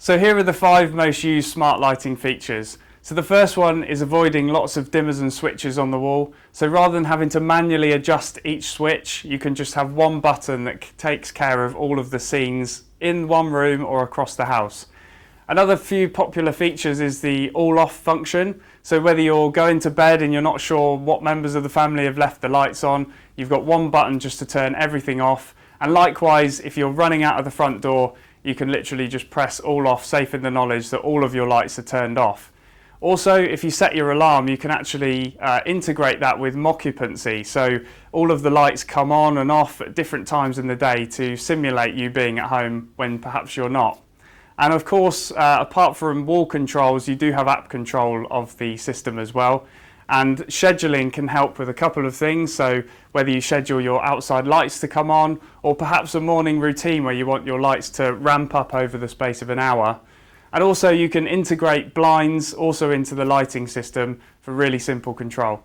So here are the 5 most used smart lighting features. So the first one is avoiding lots of dimmers and switches on the wall. So rather than having to manually adjust each switch, you can just have one button that takes care of all of the scenes in one room or across the house. Another few popular features is the all-off function. So whether you're going to bed and you're not sure what members of the family have left the lights on, you've got one button just to turn everything off. And likewise, if you're running out of the front door, you can literally just press all off, safe in the knowledge that all of your lights are turned off. Also, if you set your alarm, you can actually integrate that with mockupancy. So all of the lights come on and off at different times in the day to simulate you being at home when perhaps you're not. And of course, apart from wall controls, you do have app control of the system as well. And scheduling can help with a couple of things. So whether you schedule your outside lights to come on, or perhaps a morning routine where you want your lights to ramp up over the space of an hour. And also you can integrate blinds also into the lighting system for really simple control.